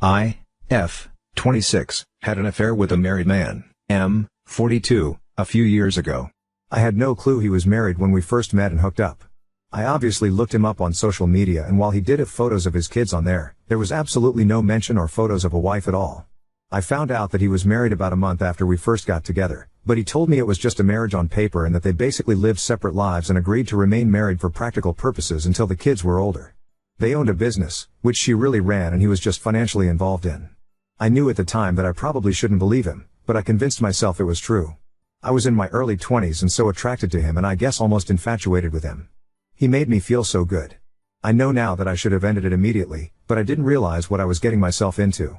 I, F, 26, had an affair with a married man, M, 42, a few years ago. I had no clue he was married when we first met and hooked up. I obviously looked him up on social media, and while he did have photos of his kids on there was absolutely no mention or photos of a wife at all. I found out that he was married about a month after we first got together, but he told me it was just a marriage on paper and that they basically lived separate lives and agreed to remain married for practical purposes until the kids were older. They owned a business, which she really ran, and he was just financially involved in. I knew at the time that I probably shouldn't believe him, but I convinced myself it was true. I was in my early 20s and so attracted to him, and I guess almost infatuated with him. He made me feel so good. I know now that I should have ended it immediately, but I didn't realize what I was getting myself into.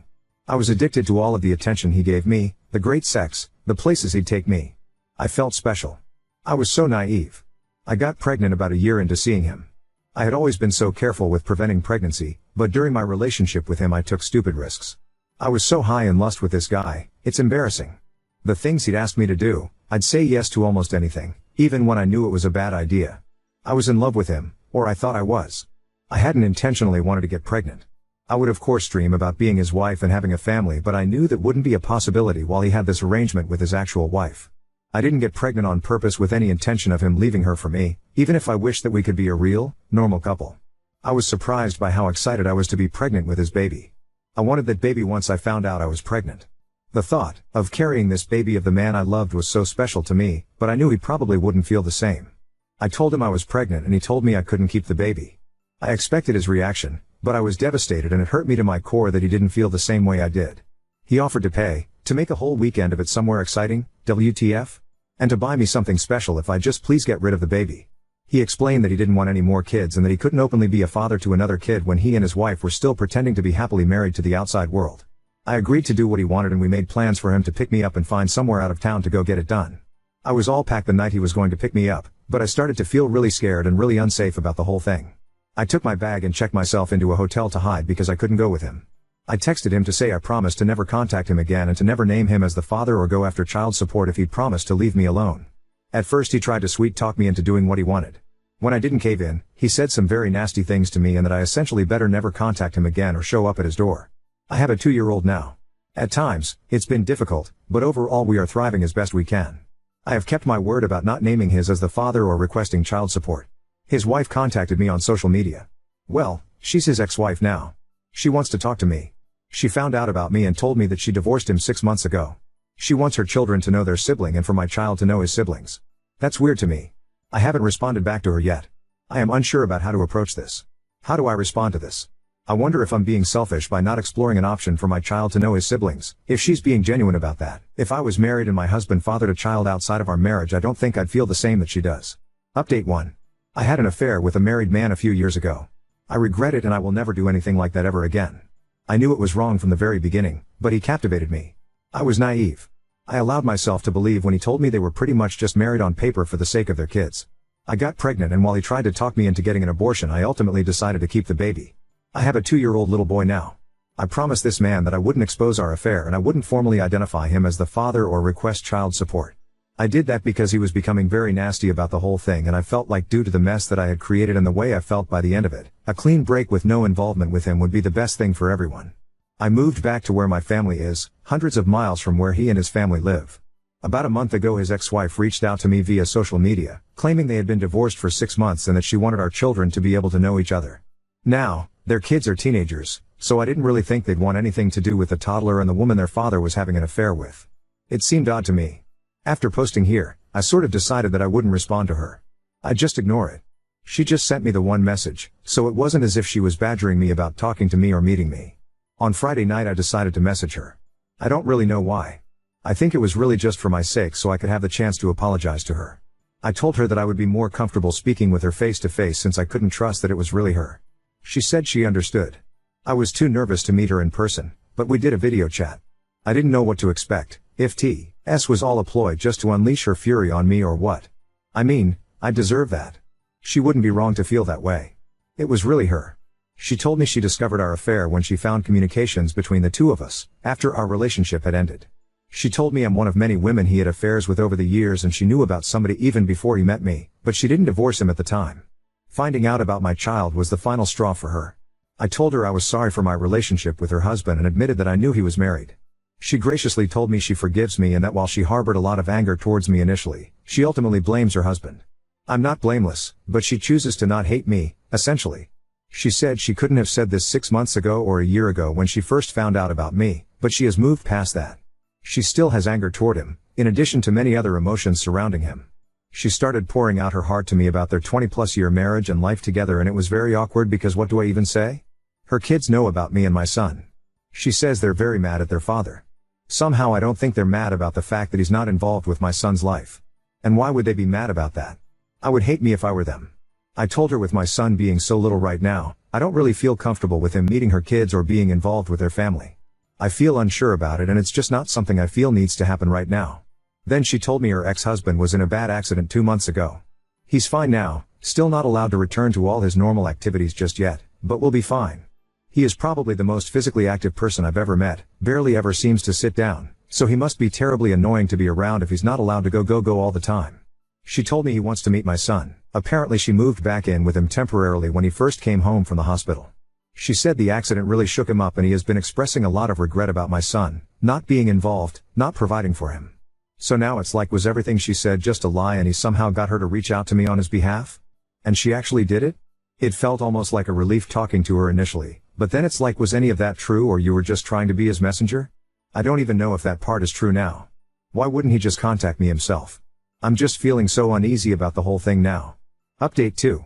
I was addicted to all of the attention he gave me, the great sex, the places he'd take me. I felt special. I was so naive. I got pregnant about a year into seeing him. I had always been so careful with preventing pregnancy, but during my relationship with him I took stupid risks. I was so high in lust with this guy, it's embarrassing. The things he'd asked me to do, I'd say yes to almost anything, even when I knew it was a bad idea. I was in love with him, or I thought I was. I hadn't intentionally wanted to get pregnant. I would of course dream about being his wife and having a family, but I knew that wouldn't be a possibility while he had this arrangement with his actual wife. I didn't get pregnant on purpose with any intention of him leaving her for me, even if I wished that we could be a real, normal couple. I was surprised by how excited I was to be pregnant with his baby. I wanted that baby once I found out I was pregnant. The thought of carrying this baby of the man I loved was so special to me, but I knew he probably wouldn't feel the same. I told him I was pregnant and he told me I couldn't keep the baby. I expected his reaction, but I was devastated, and it hurt me to my core that he didn't feel the same way I did. He offered to pay, to make a whole weekend of it somewhere exciting, WTF? And to buy me something special if I just please get rid of the baby. He explained that he didn't want any more kids and that he couldn't openly be a father to another kid when he and his wife were still pretending to be happily married to the outside world. I agreed to do what he wanted, and we made plans for him to pick me up and find somewhere out of town to go get it done. I was all packed the night he was going to pick me up, but I started to feel really scared and really unsafe about the whole thing. I took my bag and checked myself into a hotel to hide because I couldn't go with him. I texted him to say I promised to never contact him again and to never name him as the father or go after child support if he'd promised to leave me alone. At first he tried to sweet talk me into doing what he wanted. When I didn't cave in, he said some very nasty things to me and that I essentially better never contact him again or show up at his door. I have a 2-year-old now. At times, it's been difficult, but overall we are thriving as best we can. I have kept my word about not naming his as the father or requesting child support. His wife contacted me on social media. Well, she's his ex-wife now. She wants to talk to me. She found out about me and told me that she divorced him 6 months ago. She wants her children to know their sibling and for my child to know his siblings. That's weird to me. I haven't responded back to her yet. I am unsure about how to approach this. How do I respond to this? I wonder if I'm being selfish by not exploring an option for my child to know his siblings, if she's being genuine about that. If I was married and my husband fathered a child outside of our marriage, I don't think I'd feel the same that she does. Update 1. I had an affair with a married man a few years ago. I regret it and I will never do anything like that ever again. I knew it was wrong from the very beginning, but he captivated me. I was naive. I allowed myself to believe when he told me they were pretty much just married on paper for the sake of their kids. I got pregnant, and while he tried to talk me into getting an abortion, I ultimately decided to keep the baby. I have a 2-year-old little boy now. I promised this man that I wouldn't expose our affair and I wouldn't formally identify him as the father or request child support. I did that because he was becoming very nasty about the whole thing, and I felt like due to the mess that I had created and the way I felt by the end of it, a clean break with no involvement with him would be the best thing for everyone. I moved back to where my family is, hundreds of miles from where he and his family live. About a month ago his ex-wife reached out to me via social media, claiming they had been divorced for 6 months and that she wanted our children to be able to know each other. Now, their kids are teenagers, so I didn't really think they'd want anything to do with the toddler and the woman their father was having an affair with. It seemed odd to me. After posting here, I sort of decided that I wouldn't respond to her. I'd just ignore it. She just sent me the one message, so it wasn't as if she was badgering me about talking to me or meeting me. On Friday night I decided to message her. I don't really know why. I think it was really just for my sake so I could have the chance to apologize to her. I told her that I would be more comfortable speaking with her face to face since I couldn't trust that it was really her. She said she understood. I was too nervous to meet her in person, but we did a video chat. I didn't know what to expect, if T.S. was all a ploy just to unleash her fury on me or what. I mean, I deserve that. She wouldn't be wrong to feel that way. It was really her. She told me she discovered our affair when she found communications between the two of us, after our relationship had ended. She told me I'm one of many women he had affairs with over the years, and she knew about somebody even before he met me, but she didn't divorce him at the time. Finding out about my child was the final straw for her. I told her I was sorry for my relationship with her husband and admitted that I knew he was married. She graciously told me she forgives me and that while she harbored a lot of anger towards me initially, she ultimately blames her husband. I'm not blameless, but she chooses to not hate me, essentially. She said she couldn't have said this 6 months ago or a year ago when she first found out about me, but she has moved past that. She still has anger toward him, in addition to many other emotions surrounding him. She started pouring out her heart to me about their 20-plus year marriage and life together, and it was very awkward because what do I even say? Her kids know about me and my son. She says they're very mad at their father. Somehow I don't think they're mad about the fact that he's not involved with my son's life. And why would they be mad about that? I would hate me if I were them. I told her with my son being so little right now, I don't really feel comfortable with him meeting her kids or being involved with their family. I feel unsure about it and it's just not something I feel needs to happen right now. Then she told me her ex-husband was in a bad accident 2 months ago. He's fine now, still not allowed to return to all his normal activities just yet, but will be fine. He is probably the most physically active person I've ever met, barely ever seems to sit down, so he must be terribly annoying to be around if he's not allowed to go all the time. She told me he wants to meet my son. Apparently she moved back in with him temporarily when he first came home from the hospital. She said the accident really shook him up and he has been expressing a lot of regret about my son, not being involved, not providing for him. So now it's like, was everything she said just a lie and he somehow got her to reach out to me on his behalf? And she actually did it? It felt almost like a relief talking to her initially, but then it's like, was any of that true or you were just trying to be his messenger? I don't even know if that part is true now. Why wouldn't he just contact me himself? I'm just feeling so uneasy about the whole thing now. Update 2.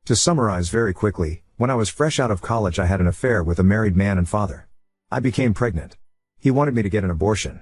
To summarize very quickly, when I was fresh out of college I had an affair with a married man and father. I became pregnant. He wanted me to get an abortion.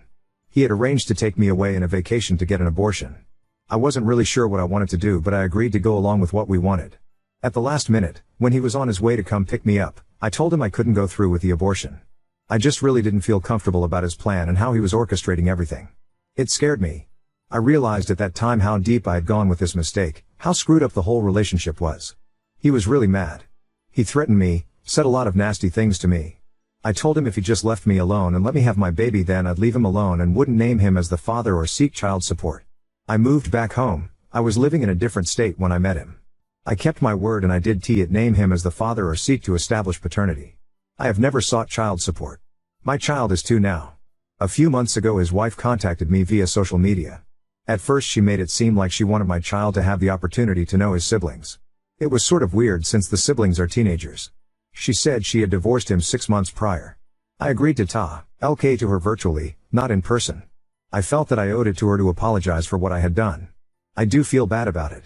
He had arranged to take me away in a vacation to get an abortion. I wasn't really sure what I wanted to do, but I agreed to go along with what we wanted. At the last minute, when he was on his way to come pick me up, I told him I couldn't go through with the abortion. I just really didn't feel comfortable about his plan and how he was orchestrating everything. It scared me. I realized at that time how deep I had gone with this mistake, how screwed up the whole relationship was. He was really mad. He threatened me, said a lot of nasty things to me. I told him if he just left me alone and let me have my baby, then I'd leave him alone and wouldn't name him as the father or seek child support. I moved back home. I was living in a different state when I met him. I kept my word and I did name him as the father or seek to establish paternity. I have never sought child support. My child is 2 now. A few months ago his wife contacted me via social media. At first she made it seem like she wanted my child to have the opportunity to know his siblings. It was sort of weird since the siblings are teenagers. She said she had divorced him 6 months prior. I agreed to LK to her virtually, not in person. I felt that I owed it to her to apologize for what I had done. I do feel bad about it.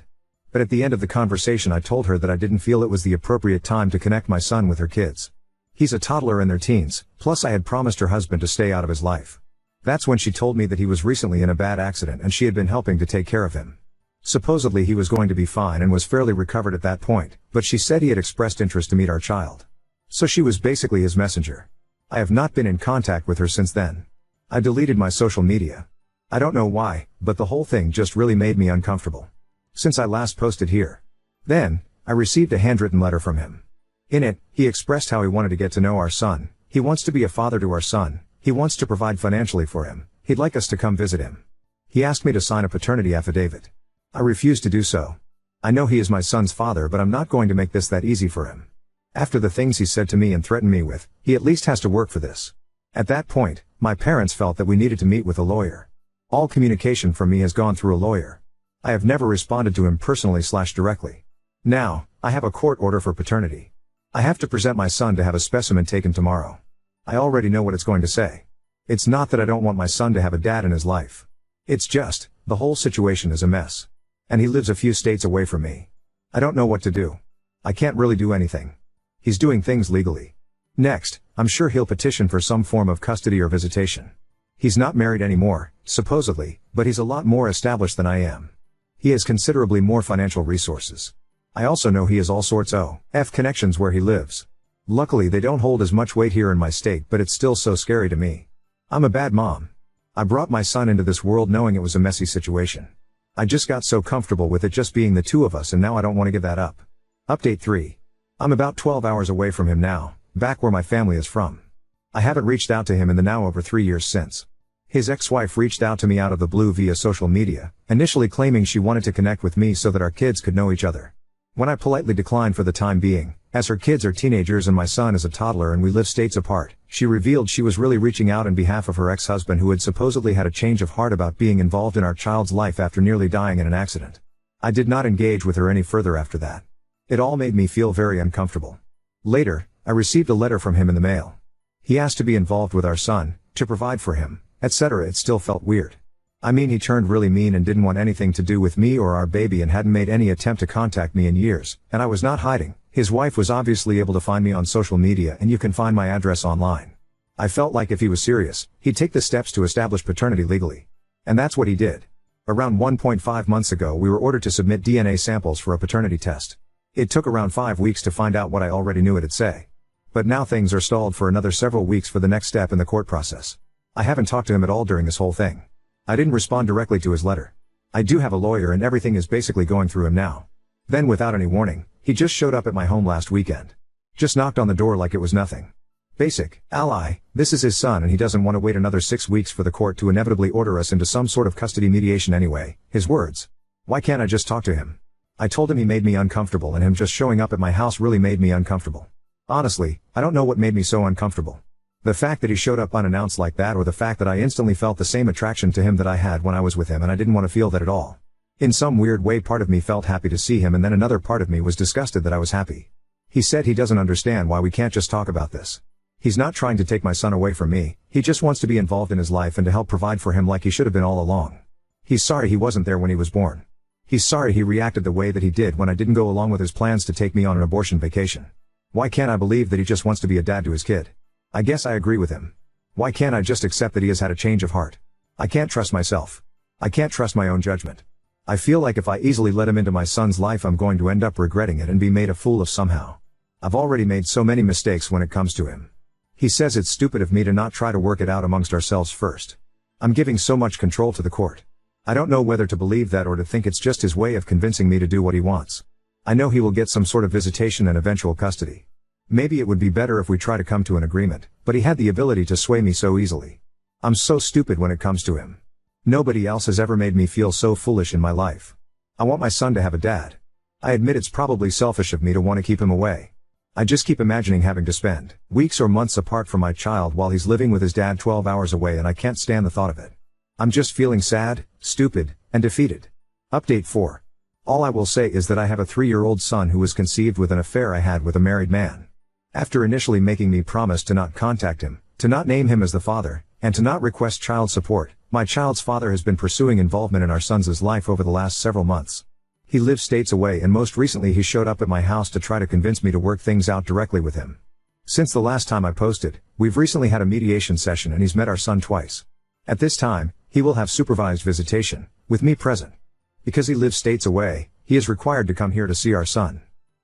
But at the end of the conversation I told her that I didn't feel it was the appropriate time to connect my son with her kids. He's a toddler in their teens, plus I had promised her husband to stay out of his life. That's when she told me that he was recently in a bad accident and she had been helping to take care of him. Supposedly he was going to be fine and was fairly recovered at that point, but she said he had expressed interest to meet our child. So she was basically his messenger. I have not been in contact with her since then. I deleted my social media. I don't know why, but the whole thing just really made me uncomfortable. Since I last posted here. Then, I received a handwritten letter from him. In it, he expressed how he wanted to get to know our son. He wants to be a father to our son. He wants to provide financially for him. He'd like us to come visit him. He asked me to sign a paternity affidavit. I refused to do so. I know he is my son's father, but I'm not going to make this that easy for him. After the things he said to me and threatened me with, he at least has to work for this. At that point, my parents felt that we needed to meet with a lawyer. All communication from me has gone through a lawyer. I have never responded to him personally/directly. Now, I have a court order for paternity. I have to present my son to have a specimen taken tomorrow. I already know what it's going to say. It's not that I don't want my son to have a dad in his life. It's just, the whole situation is a mess. And he lives a few states away from me. I don't know what to do. I can't really do anything. He's doing things legally. Next, I'm sure he'll petition for some form of custody or visitation. He's not married anymore, supposedly, but he's a lot more established than I am. He has considerably more financial resources. I also know he has all sorts of connections where he lives. Luckily they don't hold as much weight here in my state, but it's still so scary to me. I'm a bad mom. I brought my son into this world knowing it was a messy situation. I just got so comfortable with it just being the two of us and now I don't want to give that up. Update 3. I'm about 12 hours away from him now, back where my family is from. I haven't reached out to him in the now over 3 years since. His ex-wife reached out to me out of the blue via social media, initially claiming she wanted to connect with me so that our kids could know each other. When I politely declined for the time being, as her kids are teenagers and my son is a toddler and we live states apart, she revealed she was really reaching out on behalf of her ex-husband who had supposedly had a change of heart about being involved in our child's life after nearly dying in an accident. I did not engage with her any further after that. It all made me feel very uncomfortable. Later, I received a letter from him in the mail. He asked to be involved with our son, to provide for him, etc. It still felt weird. I mean, he turned really mean and didn't want anything to do with me or our baby and hadn't made any attempt to contact me in years, and I was not hiding. His wife was obviously able to find me on social media and you can find my address online. I felt like if he was serious, he'd take the steps to establish paternity legally. And that's what he did. Around 1.5 months ago we were ordered to submit DNA samples for a paternity test. It took around 5 weeks to find out what I already knew it'd say. But now things are stalled for another several weeks for the next step in the court process. I haven't talked to him at all during this whole thing. I didn't respond directly to his letter. I do have a lawyer and everything is basically going through him now. Then without any warning, he just showed up at my home last weekend. Just knocked on the door like it was nothing. Basic, ally, this is his son and he doesn't want to wait another 6 weeks for the court to inevitably order us into some sort of custody mediation anyway, his words. Why can't I just talk to him? I told him he made me uncomfortable and him just showing up at my house really made me uncomfortable. Honestly, I don't know what made me so uncomfortable. The fact that he showed up unannounced like that or the fact that I instantly felt the same attraction to him that I had when I was with him and I didn't want to feel that at all. In some weird way part of me felt happy to see him and then another part of me was disgusted that I was happy. He said he doesn't understand why we can't just talk about this. He's not trying to take my son away from me, he just wants to be involved in his life and to help provide for him like he should have been all along. He's sorry he wasn't there when he was born. He's sorry he reacted the way that he did when I didn't go along with his plans to take me on an abortion vacation. Why can't I believe that he just wants to be a dad to his kid? I guess I agree with him. Why can't I just accept that he has had a change of heart? I can't trust myself. I can't trust my own judgment. I feel like if I easily let him into my son's life I'm going to end up regretting it and be made a fool of somehow. I've already made so many mistakes when it comes to him. He says it's stupid of me to not try to work it out amongst ourselves first. I'm giving so much control to the court. I don't know whether to believe that or to think it's just his way of convincing me to do what he wants. I know he will get some sort of visitation and eventual custody. Maybe it would be better if we try to come to an agreement, but he had the ability to sway me so easily. I'm so stupid when it comes to him. Nobody else has ever made me feel so foolish in my life. I want my son to have a dad. I admit it's probably selfish of me to want to keep him away. I just keep imagining having to spend weeks or months apart from my child while he's living with his dad 12 hours away and I can't stand the thought of it. I'm just feeling sad, stupid, and defeated. Update 4. All I will say is that I have a 3-year-old son who was conceived with an affair I had with a married man. After initially making me promise to not contact him, to not name him as the father, and to not request child support, my child's father has been pursuing involvement in our son's life over the last several months. He lives states away and most recently he showed up at my house to try to convince me to work things out directly with him. Since the last time I posted, we've recently had a mediation session and he's met our son twice. At this time, he will have supervised visitation, with me present. Because he lives states away, he is required to come here to see our son.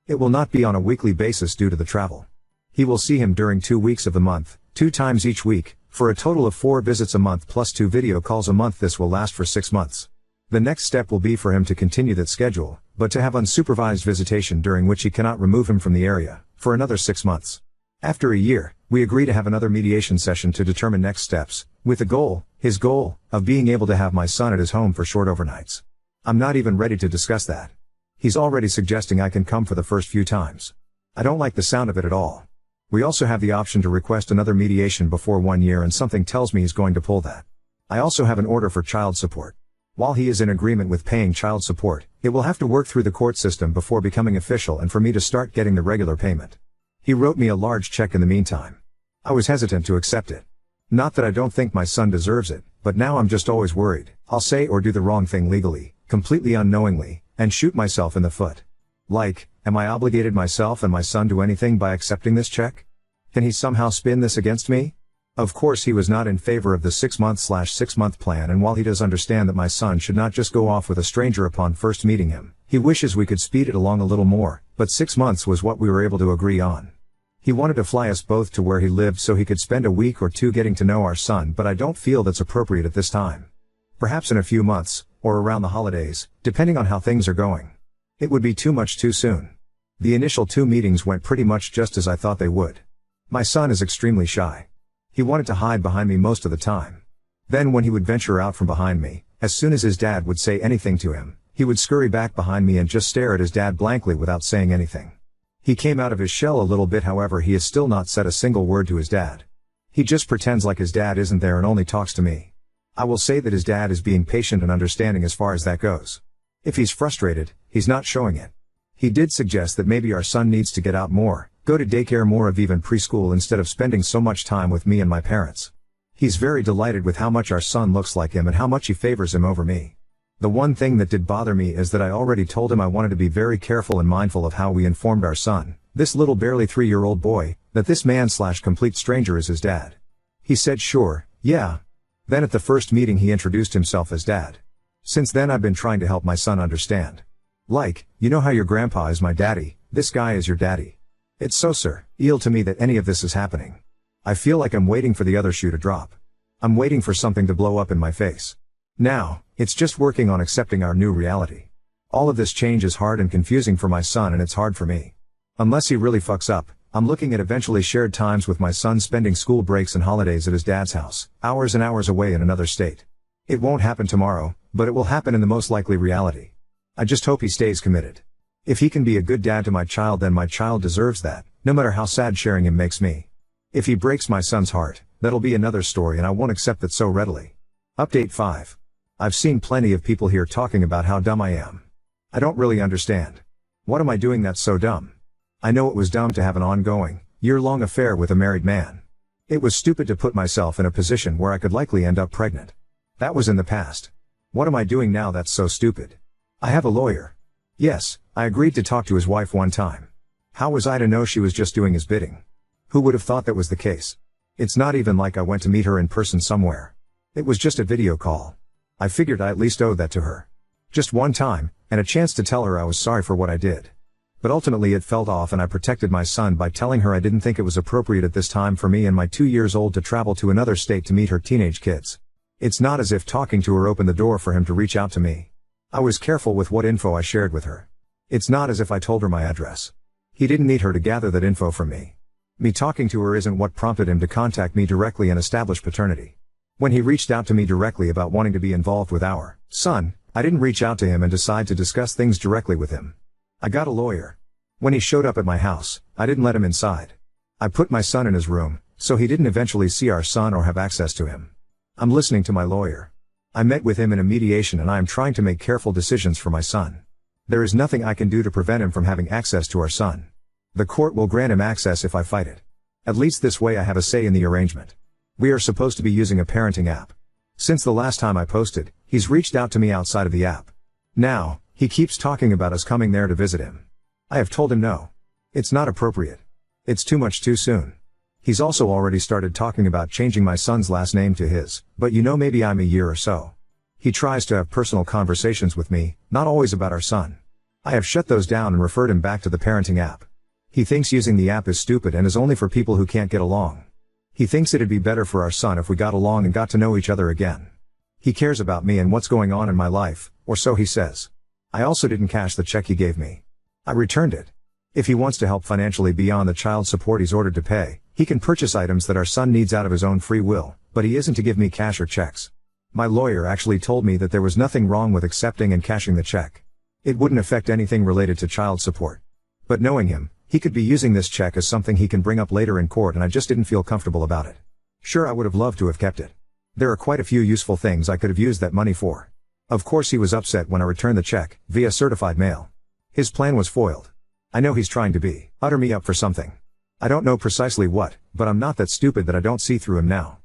It will not be on a weekly basis due to the travel. He will see him during 2 weeks of the month, 2 times each week, for a total of 4 visits a month plus 2 video calls a month. This will last for 6 months. The next step will be for him to continue that schedule, but to have unsupervised visitation during which he cannot remove him from the area, for another 6 months. After a year, we agree to have another mediation session to determine next steps, with the goal, his goal, of being able to have my son at his home for short overnights. I'm not even ready to discuss that. He's already suggesting I can come for the first few times. I don't like the sound of it at all. We also have the option to request another mediation before 1 year and something tells me he's going to pull that. I also have an order for child support. While he is in agreement with paying child support, it will have to work through the court system before becoming official and for me to start getting the regular payment. He wrote me a large check in the meantime. I was hesitant to accept it. Not that I don't think my son deserves it, but now I'm just always worried I'll say or do the wrong thing legally, completely unknowingly, and shoot myself in the foot. Like, am I obligated myself and my son to anything by accepting this check? Can he somehow spin this against me? Of course he was not in favor of the 6-month/6-month plan, and while he does understand that my son should not just go off with a stranger upon first meeting him, he wishes we could speed it along a little more, but 6 months was what we were able to agree on. He wanted to fly us both to where he lived so he could spend a week or 2 getting to know our son, but I don't feel that's appropriate at this time. Perhaps in a few months, or around the holidays, depending on how things are going. It would be too much too soon. The initial 2 meetings went pretty much just as I thought they would. My son is extremely shy. He wanted to hide behind me most of the time. Then when he would venture out from behind me, As soon as his dad would say anything to him, he would scurry back behind me and just stare at his dad blankly without saying anything. He came out of his shell a little bit, however he has still not said a single word to his dad. He just pretends like his dad isn't there and only talks to me. I will say that his dad is being patient and understanding as far as that goes. If he's frustrated, he's not showing it. He did suggest that maybe our son needs to get out more, go to daycare more of even preschool instead of spending so much time with me and my parents. He's very delighted with how much our son looks like him and how much he favors him over me. The one thing that did bother me is that I already told him I wanted to be very careful and mindful of how we informed our son, this little barely 3-year-old boy, that this man/complete stranger is his dad. He said sure, yeah. Then at the first meeting he introduced himself as dad. Since then I've been trying to help my son understand. Like, you know how your grandpa is my daddy, this guy is your daddy. It's so surreal to me that any of this is happening. I feel like I'm waiting for the other shoe to drop. I'm waiting for something to blow up in my face. Now, it's just working on accepting our new reality. All of this change is hard and confusing for my son, and it's hard for me. Unless he really fucks up, I'm looking at eventually shared times with my son, spending school breaks and holidays at his dad's house, hours and hours away in another state. It won't happen tomorrow, but it will happen in the most likely reality. I just hope he stays committed. If he can be a good dad to my child, then my child deserves that, no matter how sad sharing him makes me. If he breaks my son's heart, that'll be another story, and I won't accept that so readily. Update 5. I've seen plenty of people here talking about how dumb I am. I don't really understand. What am I doing that's so dumb? I know it was dumb to have an ongoing, year-long affair with a married man. It was stupid to put myself in a position where I could likely end up pregnant. That was in the past. What am I doing now that's so stupid? I have a lawyer. Yes, I agreed to talk to his wife one time. How was I to know she was just doing his bidding? Who would have thought that was the case? It's not even like I went to meet her in person somewhere. It was just a video call. I figured I at least owed that to her. Just one time, and a chance to tell her I was sorry for what I did. But ultimately it felt off, and I protected my son by telling her I didn't think it was appropriate at this time for me and my 2 years old to travel to another state to meet her teenage kids. It's not as if talking to her opened the door for him to reach out to me. I was careful with what info I shared with her. It's not as if I told her my address. He didn't need her to gather that info from me. Me talking to her isn't what prompted him to contact me directly and establish paternity. When he reached out to me directly about wanting to be involved with our son, I didn't reach out to him and decide to discuss things directly with him. I got a lawyer. When he showed up at my house, I didn't let him inside. I put my son in his room, so he didn't eventually see our son or have access to him. I'm listening to my lawyer. I met with him in a mediation, and I am trying to make careful decisions for my son. There is nothing I can do to prevent him from having access to our son. The court will grant him access if I fight it. At least this way I have a say in the arrangement. We are supposed to be using a parenting app. Since the last time I posted, he's reached out to me outside of the app. Now, he keeps talking about us coming there to visit him. I have told him no. It's not appropriate. It's too much too soon. He's also already started talking about changing my son's last name to his, but maybe I'm a year or so. He tries to have personal conversations with me, not always about our son. I have shut those down and referred him back to the parenting app. He thinks using the app is stupid and is only for people who can't get along. He thinks it'd be better for our son if we got along and got to know each other again. He cares about me and what's going on in my life, or so he says. I also didn't cash the check he gave me. I returned it. If he wants to help financially beyond the child support he's ordered to pay, he can purchase items that our son needs out of his own free will, but he isn't to give me cash or checks. My lawyer actually told me that there was nothing wrong with accepting and cashing the check. It wouldn't affect anything related to child support. But knowing him, he could be using this check as something he can bring up later in court, and I just didn't feel comfortable about it. Sure, I would have loved to have kept it. There are quite a few useful things I could have used that money for. Of course he was upset when I returned the check, via certified mail. His plan was foiled. I know he's trying to utter me up for something. I don't know precisely what, but I'm not that stupid that I don't see through him now.